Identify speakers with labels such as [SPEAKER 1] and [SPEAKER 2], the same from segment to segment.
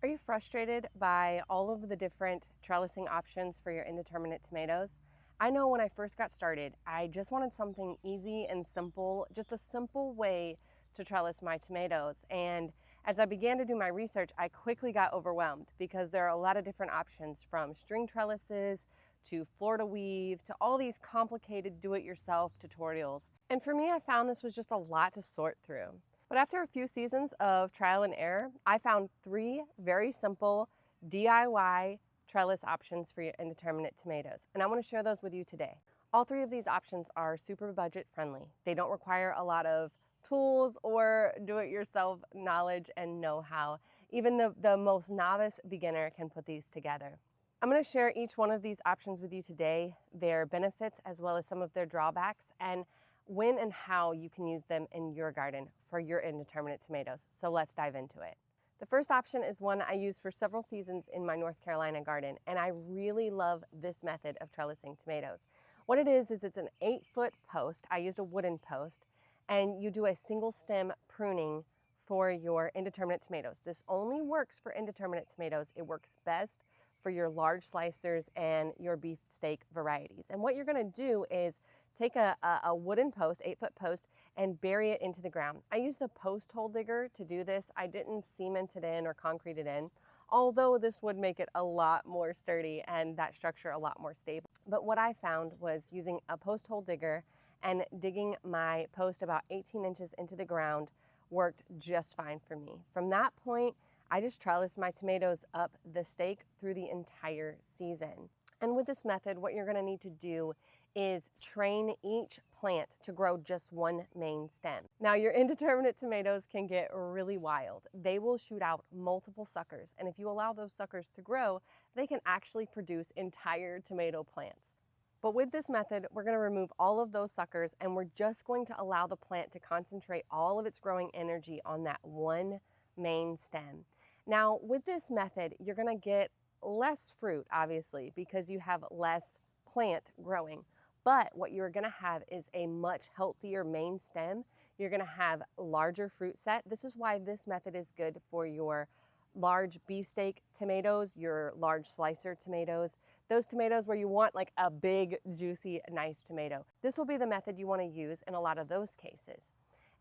[SPEAKER 1] Are you frustrated by all of the different trellising options for your indeterminate tomatoes? I know when I first got started, I just wanted something easy and simple, just a simple way to trellis my tomatoes. And as I began to do my research, I quickly got overwhelmed because there are a lot of different options, from string trellises to Florida weave to all these complicated do-it-yourself tutorials. And for me, I found this was just a lot to sort through. But after a few seasons of trial and error, I found 3 very simple DIY trellis options for your indeterminate tomatoes, and I want to share those with you today. All 3 of these options are super budget friendly. They don't require a lot of tools or do-it-yourself knowledge and know-how. Even the most novice beginner can put these together. I'm going to share each one of these options with you today, their benefits as well as some of their drawbacks, and when and how you can use them in your garden for your indeterminate tomatoes. So let's dive into it. The first option is one I use for several seasons in my North Carolina garden, and I really love this method of trellising tomatoes. What it is it's an 8-foot post. I used a wooden post, and you do a single stem pruning for your indeterminate tomatoes. This only works for indeterminate tomatoes. It works best for your large slicers and your beefsteak varieties. And what you're gonna do is take a wooden post, 8-foot post, and bury it into the ground. I used a post hole digger to do this. I didn't cement it in or concrete it in, although this would make it a lot more sturdy and that structure a lot more stable. But what I found was using a post hole digger and digging my post about 18 inches into the ground worked just fine for me. From that point, I just trellis my tomatoes up the stake through the entire season. And with this method, what you're gonna need to do is train each plant to grow just one main stem. Now, your indeterminate tomatoes can get really wild. They will shoot out multiple suckers, and if you allow those suckers to grow, they can actually produce entire tomato plants. But with this method, we're going to remove all of those suckers, and we're just going to allow the plant to concentrate all of its growing energy on that one main stem. Now, with this method, you're going to get less fruit, obviously, because you have less plant growing. But what you're going to have is a much healthier main stem. You're going to have larger fruit set. This is why this method is good for your large beefsteak tomatoes, your large slicer tomatoes, those tomatoes where you want like a big, juicy, nice tomato. This will be the method you want to use in a lot of those cases.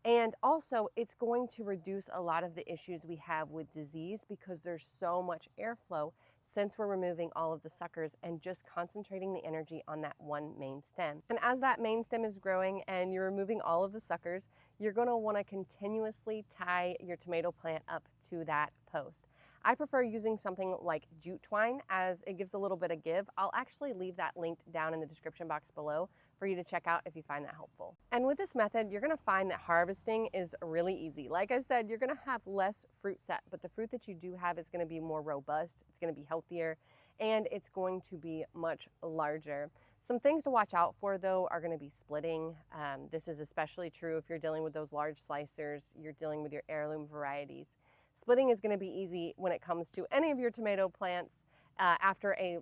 [SPEAKER 1] And also, it's going to reduce a lot of the issues we have with disease because there's so much airflow since we're removing all of the suckers and just concentrating the energy on that one main stem. And as that main stem is growing and you're removing all of the suckers, you're going to want to continuously tie your tomato plant up to that post. I prefer using something like jute twine as it gives a little bit of give. I'll actually leave that linked down in the description box below for you to check out if you find that helpful. And with this method, you're going to find that harvesting is really easy. Like I said, you're going to have less fruit set, but the fruit that you do have is going to be more robust, it's going to be healthier, and it's going to be much larger. Some things to watch out for, though, are going to be splitting. This is especially true if you're dealing with those large slicers, you're dealing with your heirloom varieties. Splitting is going to be easy when it comes to any of your tomato plants after a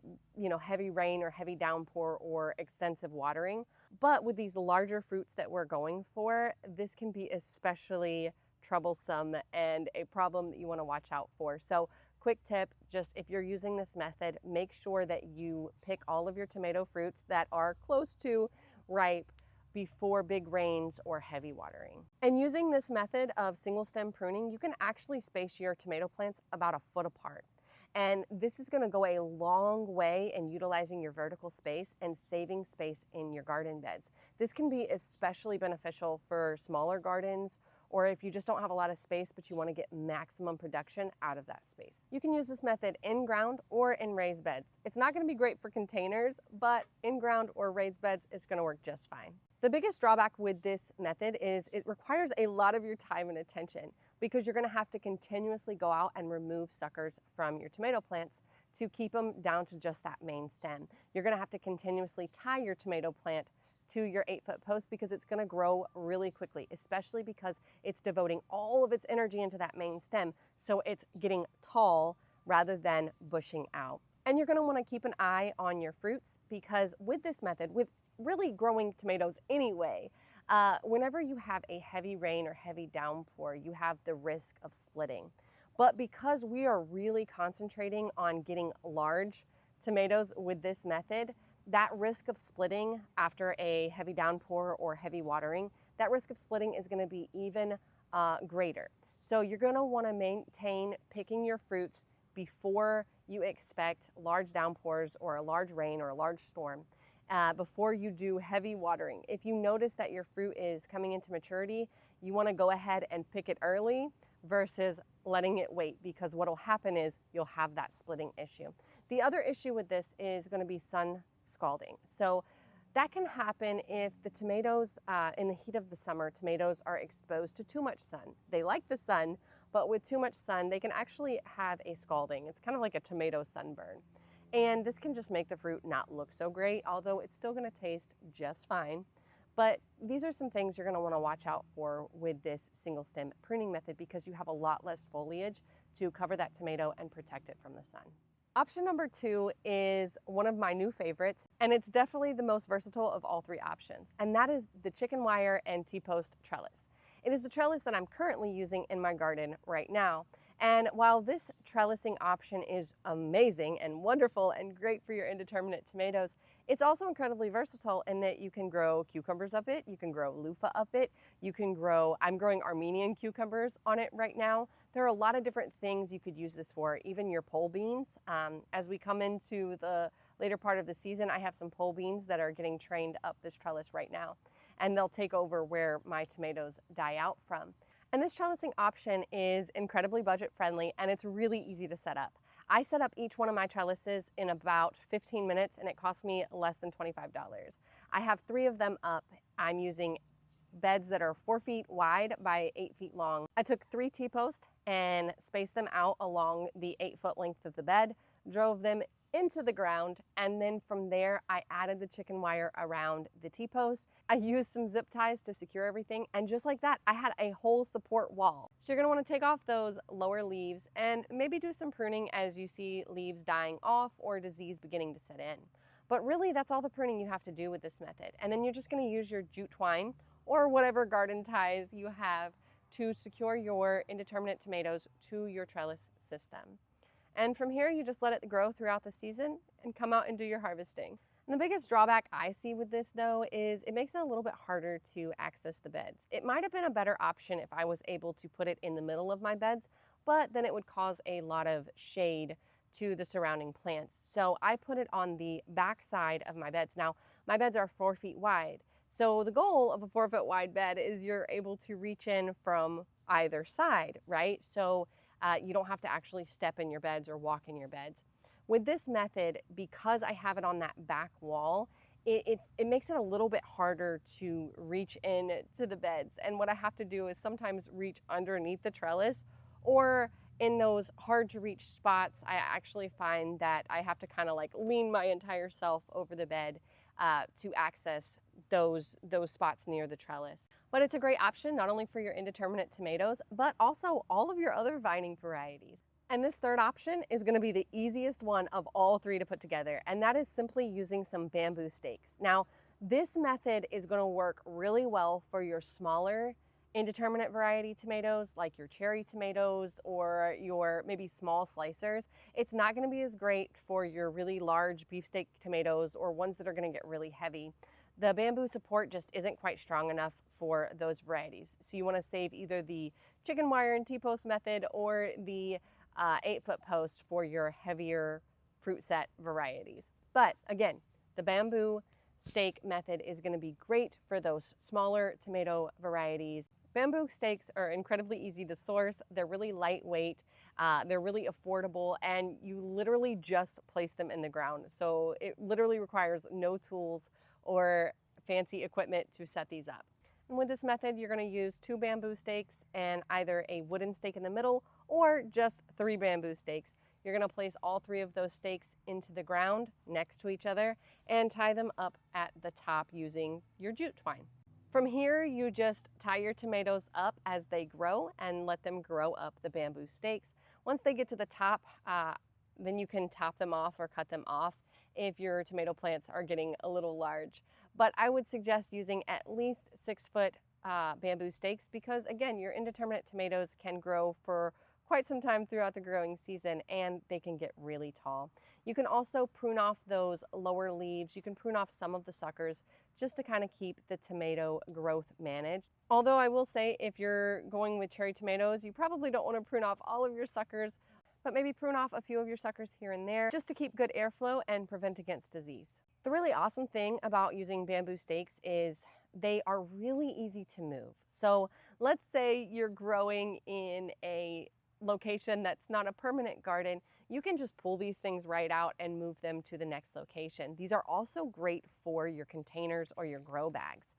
[SPEAKER 1] heavy rain or heavy downpour or extensive watering. But with these larger fruits that we're going for, this can be especially troublesome and a problem that you want to watch out for. So quick tip, just if you're using this method, make sure that you pick all of your tomato fruits that are close to ripe before big rains or heavy watering. And using this method of single stem pruning, you can actually space your tomato plants about a foot apart. And this is going to go a long way in utilizing your vertical space and saving space in your garden beds. This can be especially beneficial for smaller gardens, or if you just don't have a lot of space but you want to get maximum production out of that space. You can use this method in ground or in raised beds. It's not going to be great for containers, but in ground or raised beds, it's going to work just fine. The biggest drawback with this method is it requires a lot of your time and attention because you're going to have to continuously go out and remove suckers from your tomato plants to keep them down to just that main stem. You're going to have to continuously tie your tomato plant to your 8-foot post because it's going to grow really quickly, especially because it's devoting all of its energy into that main stem, so it's getting tall rather than bushing out. And you're going to want to keep an eye on your fruits because with this method, with really growing tomatoes anyway, whenever you have a heavy rain or heavy downpour, you have the risk of splitting. But because we are really concentrating on getting large tomatoes with this method, that risk of splitting after a heavy downpour or heavy watering, that risk of splitting is going to be even greater. So you're going to want to maintain picking your fruits before you expect large downpours or a large rain or a large storm. Before you do heavy watering. If you notice that your fruit is coming into maturity, you want to go ahead and pick it early versus letting it wait, because what will happen is you'll have that splitting issue. The other issue with this is going to be sun scalding. So that can happen if the tomatoes, in the heat of the summer, tomatoes are exposed to too much sun. They like the sun, but with too much sun, they can actually have a scalding. It's kind of like a tomato sunburn. And this can just make the fruit not look so great, although it's still going to taste just fine. But these are some things you're going to want to watch out for with this single stem pruning method, because you have a lot less foliage to cover that tomato and protect it from the sun. Option number 2 is one of my new favorites, and it's definitely the most versatile of all 3 options, and that is the chicken wire and T-post trellis. It is the trellis that I'm currently using in my garden right now. And while this trellising option is amazing and wonderful and great for your indeterminate tomatoes, it's also incredibly versatile in that you can grow cucumbers up it, you can grow loofah up it, you can grow, I'm growing Armenian cucumbers on it right now. There are a lot of different things you could use this for, even your pole beans. As we come into the later part of the season, I have some pole beans that are getting trained up this trellis right now, and they'll take over where my tomatoes die out from. And this trellising option is incredibly budget friendly, and it's really easy to set up. I set up each one of my trellises in about 15 minutes, and it cost me less than $25. I have 3 of them up. I'm using beds that are 4 feet wide by 8 feet long. I took 3 T-posts and spaced them out along the 8-foot length of the bed, drove them into the ground, and then from there I added the chicken wire around the T-post. I used some zip ties to secure everything, and just like that I had a whole support wall. So you're going to want to take off those lower leaves and maybe do some pruning as you see leaves dying off or disease beginning to set in. But really that's all the pruning you have to do with this method, and then you're just going to use your jute twine or whatever garden ties you have to secure your indeterminate tomatoes to your trellis system. And from here, you just let it grow throughout the season and come out and do your harvesting. And the biggest drawback I see with this though is it makes it a little bit harder to access the beds. It might have been a better option if I was able to put it in the middle of my beds, but then it would cause a lot of shade to the surrounding plants. So I put it on the back side of my beds. Now, my beds are 4 feet wide. So the goal of a 4-foot wide bed is you're able to reach in from either side, right? So you don't have to actually step in your beds or walk in your beds. With this method, because I have it on that back wall, it makes it a little bit harder to reach in to the beds. And what I have to do is sometimes reach underneath the trellis, or in those hard to reach spots, I actually find that I have to kind of like lean my entire self over the bed to access those spots near the trellis. But it's a great option not only for your indeterminate tomatoes, but also all of your other vining varieties. And this third option is going to be the easiest one of all 3 to put together, and that is simply using some bamboo stakes. Now, this method is going to work really well for your smaller indeterminate variety tomatoes, like your cherry tomatoes or your maybe small slicers. It's not going to be as great for your really large beefsteak tomatoes or ones that are going to get really heavy. The bamboo support just isn't quite strong enough for those varieties. So you want to save either the chicken wire and T-post method or the 8-foot post for your heavier fruit set varieties. But again, the bamboo stake method is going to be great for those smaller tomato varieties. Bamboo stakes are incredibly easy to source. They're really lightweight, they're really affordable, and you literally just place them in the ground. So it literally requires no tools or fancy equipment to set these up. And with this method, you're going to use 2 bamboo stakes and either a wooden stake in the middle or just 3 bamboo stakes. You're going to place all 3 of those stakes into the ground next to each other and tie them up at the top using your jute twine. From here, you just tie your tomatoes up as they grow and let them grow up the bamboo stakes. Once they get to the top, then you can top them off or cut them off if your tomato plants are getting a little large. But I would suggest using at least 6-foot bamboo stakes because, again, your indeterminate tomatoes can grow for quite some time throughout the growing season, and they can get really tall. You can also prune off those lower leaves. You can prune off some of the suckers just to kind of keep the tomato growth managed. Although I will say, if you're going with cherry tomatoes, you probably don't want to prune off all of your suckers, but maybe prune off a few of your suckers here and there just to keep good airflow and prevent against disease. The really awesome thing about using bamboo stakes is they are really easy to move. So let's say you're growing in a location that's not a permanent garden, you can just pull these things right out and move them to the next location. These are also great for your containers or your grow bags.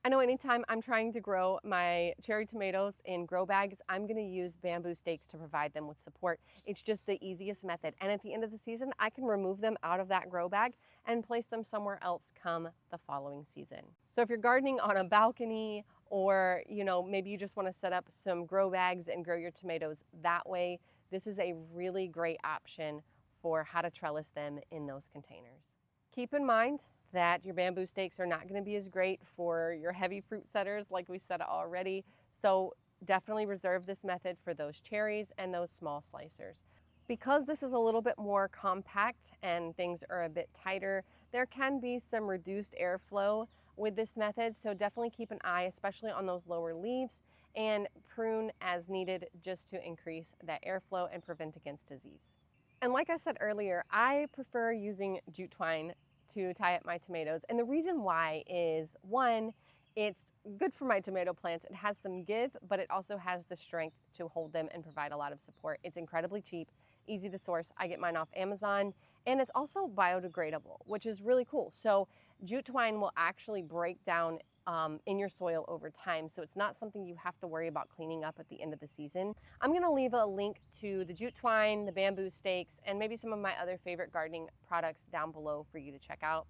[SPEAKER 1] I know anytime I'm trying to grow my cherry tomatoes in grow bags, I'm going to use bamboo stakes to provide them with support. It's just the easiest method. And at the end of the season, I can remove them out of that grow bag and place them somewhere else come the following season. So if you're gardening on a balcony, or maybe you just want to set up some grow bags and grow your tomatoes that way, this is a really great option for how to trellis them in those containers. Keep in mind that your bamboo stakes are not going to be as great for your heavy fruit setters, like we said already. So definitely reserve this method for those cherries and those small slicers. Because this is a little bit more compact and things are a bit tighter, there can be some reduced airflow with this method. So definitely keep an eye, especially on those lower leaves, and prune as needed just to increase that airflow and prevent against disease. And like I said earlier, I prefer using jute twine to tie up my tomatoes. And the reason why is, one, it's good for my tomato plants. It has some give, but it also has the strength to hold them and provide a lot of support. It's incredibly cheap, easy to source. I get mine off Amazon, and it's also biodegradable, which is really cool. So jute twine will actually break down in your soil over time. So it's not something you have to worry about cleaning up at the end of the season. I'm going to leave a link to the jute twine, the bamboo stakes, and maybe some of my other favorite gardening products down below for you to check out.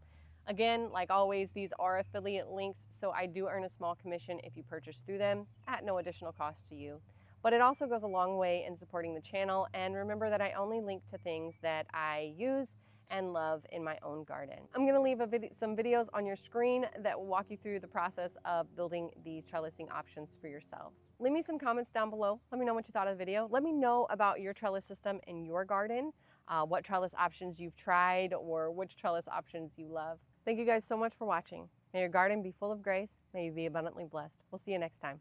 [SPEAKER 1] Again, like always, these are affiliate links, so I do earn a small commission if you purchase through them at no additional cost to you. But it also goes a long way in supporting the channel, and remember that I only link to things that I use and love in my own garden. I'm going to leave some videos on your screen that will walk you through the process of building these trellising options for yourselves. Leave me some comments down below. Let me know what you thought of the video. Let me know about your trellis system in your garden, what trellis options you've tried, or which trellis options you love. Thank you guys so much for watching. May your garden be full of grace. May you be abundantly blessed. We'll see you next time.